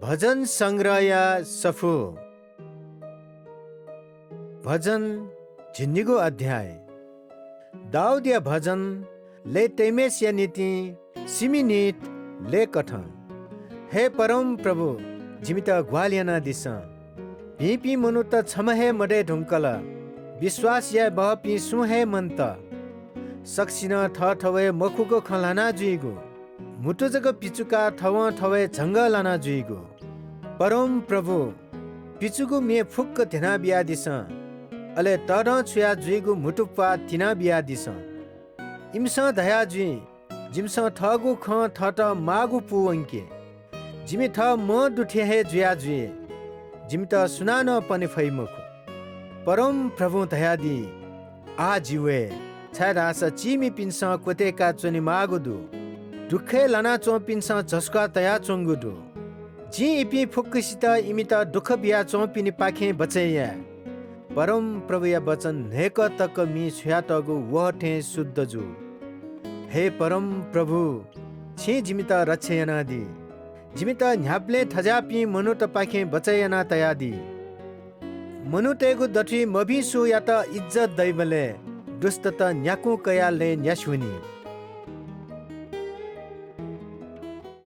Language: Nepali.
भजन संग्रह या सफु भजन झिन्निगो अध्याय दाऊद या भजन ले तेमेस या नीति सिमिनित ले कथं हे परम प्रभु जिमित ग्वालियाना दिस पी मनु त छमहे मडे ढुङ्कल विश्वास या बहपी सुहे मन्त सक्सिन थ थवे मखुको खलाना जुइगो मुटुजग पिचुका थव थवे झङ्ग लाना जुइगो परम प्रभु पिचुगु मे फुक्क धेना बिया दिस अले तर छुया जुइगु मुटुप्पा तिना बिया दिस इम्स धया जुइ जिम्स थगु ख थट मागु पुवंके जिमि थ म दुठे हे जुया जुए जिमि त सुनान पनि फैमखु परम प्रभु धया दि आ जिवे छारास चिमि पिन्स कोतेका चोनि मागुदु दुखे लाना चो पिन्स झस्का तया चोंगुदु जी इपि फुक्कसित इमि त दुख बिया चो पिनि पाखे बचैया परम प्रभु या वचन नेक तक मि छुया तगु वहठे शुद्ध जु हे परम प्रभु छि जिमि त रक्षयना दि जिमि त न्याप्ले थजापि मनु त पाखे बचैना तया दि मनु तेगु दठी मबिसु या त इज्जत दैबले दुष्ट त न्याकु कयाले न्यासुनी